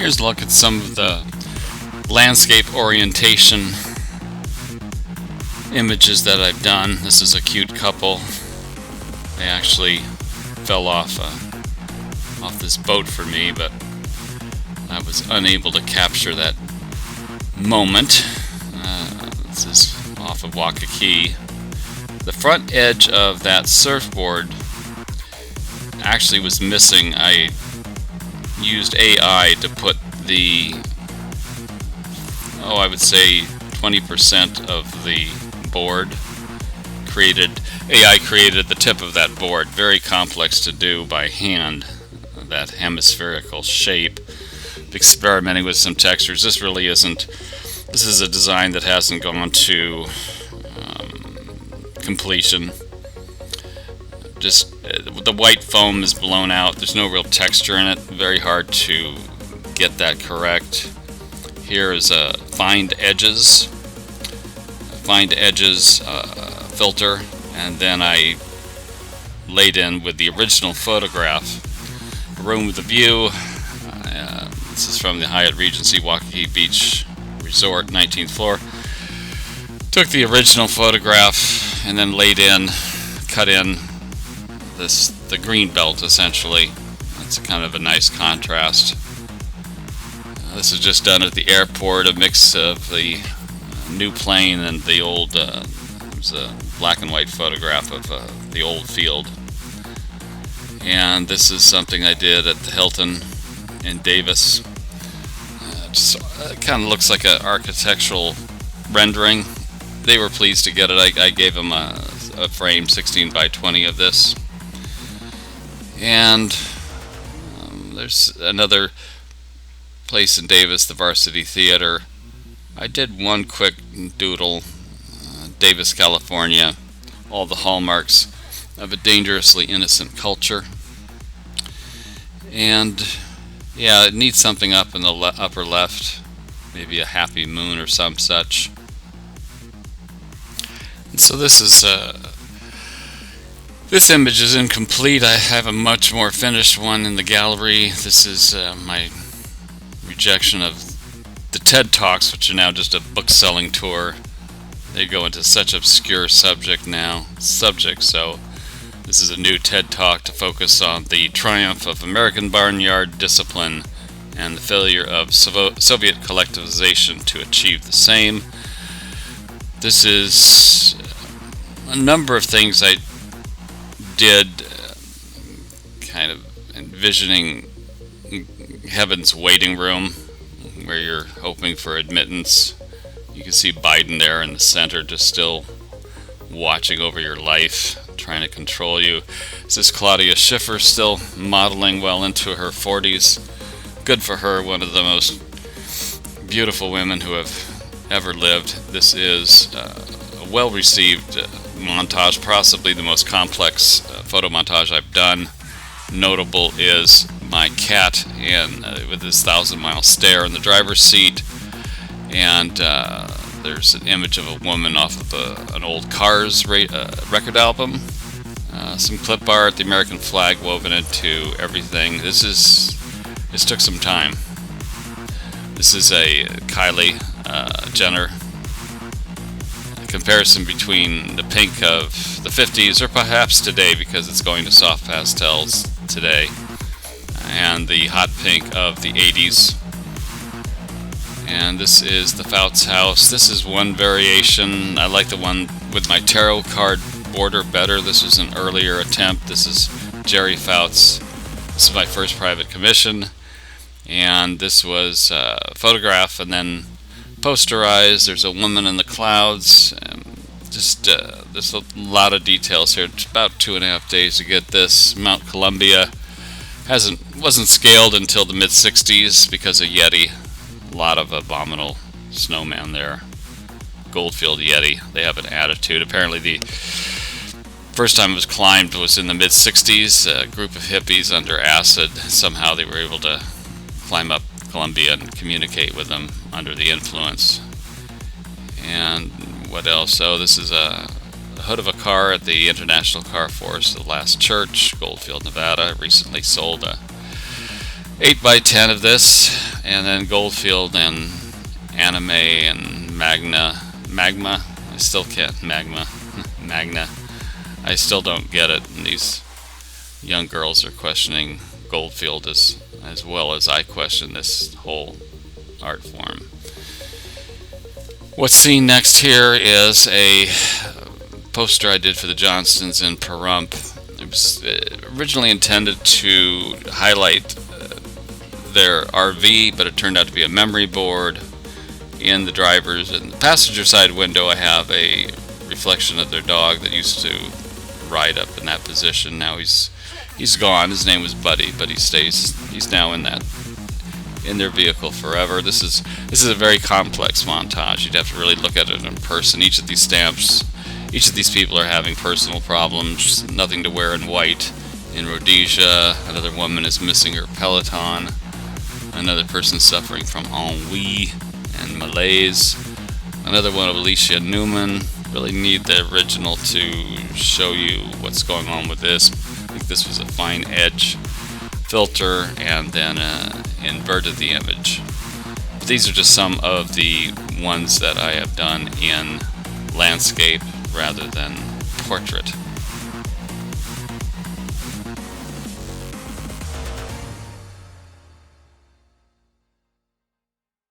Here's a look at some of the landscape orientation images that I've done. This is a cute couple. They actually fell off this boat for me, but I was unable to capture that moment. This is off of Waikiki. The front edge of that surfboard actually was missing. I used AI to put the, I would say 20% of the board. AI created the tip of that board. Very complex to do by hand, that hemispherical shape. Experimenting with some textures. This really isn't, this is a design that hasn't gone to completion. Just the white foam is blown out. There's no real texture in it. Very hard to get that correct. Here is a find edges filter, and then I laid in with the original photograph. A room with a view. This is from the Hyatt Regency Waikiki Beach Resort, 19th floor. Took the original photograph and then cut in the green belt essentially. That's kind of a nice contrast. This is just done at the airport, a mix of the new plane and the old, there's a black and white photograph of the old field. And this is something I did at the Hilton in Davis. It kind of looks like an architectural rendering. They were pleased to get it. I gave them a frame 16 by 20 of this. And there's another place in Davis, the Varsity Theater. I did one quick doodle, Davis, California, all the hallmarks of a dangerously innocent culture. And yeah, it needs something up in the upper left, maybe a happy moon or some such. And so this image is incomplete. I have a much more finished one in the gallery. This is my rejection of the TED Talks, which are now just a book selling tour. They go into such obscure subjects. So this is a new TED Talk to focus on the triumph of American barnyard discipline and the failure of Soviet collectivization to achieve the same. This is a number of things I did, kind of envisioning heaven's waiting room where you're hoping for admittance. You can see Biden there in the center, just still watching over your life, trying to control you. This is Claudia Schiffer, still modeling well into her 40s. Good for her, one of the most beautiful women who have ever lived. This is a well-received montage, possibly the most complex photo montage I've done. Notable is my cat with his 1,000-mile stare in the driver's seat, and there's an image of a woman off of an old Cars record album. Some clip art, the American flag woven into everything. This took some time. This is a Kylie Jenner. A comparison between the pink of the 50s, or perhaps today because it's going to soft pastels today, and the hot pink of the 80s. And this is the Fouts house. This is one variation. I like the one with my tarot card border better. This was an earlier attempt. This is Jerry Fouts. This is my first private commission, and this was a photograph and then posterized. There's a woman in the clouds. There's a lot of details here. It's about 2.5 days to get this. Mount Columbia wasn't scaled until the mid 60s because of Yeti. A lot of abominable snowman there. Goldfield Yeti. They have an attitude. Apparently the first time it was climbed was in the mid 60s. A group of hippies under acid. Somehow they were able to climb up Columbia and communicate with them under the influence. And what else? Oh, this is a hood of a car at the International Car Force, the last church, Goldfield, Nevada. I recently sold a 8x10 of this, And then Goldfield and Anime and Magma. I still can't. Magna. I still don't get it. And these young girls are questioning Goldfield as well as I question this whole art form. What's seen next here is a poster I did for the Johnstons in Pahrump. It was originally intended to highlight their RV, but it turned out to be a memory board. In the driver's and the passenger side window, I have a reflection of their dog that used to ride up in that position. Now he's gone. His name was Buddy, but he's now in their vehicle forever. This is a very complex montage. You'd have to really look at it in person. Each of these stamps, each of these people are having personal problems. Nothing to wear in white. In Rhodesia, another woman is missing her Peloton. Another person suffering from ennui and malaise. Another one of Alicia Newman. Really need the original to show you what's going on with this. I think this was a fine edge filter and then inverted the image. But these are just some of the ones that I have done in landscape rather than portrait.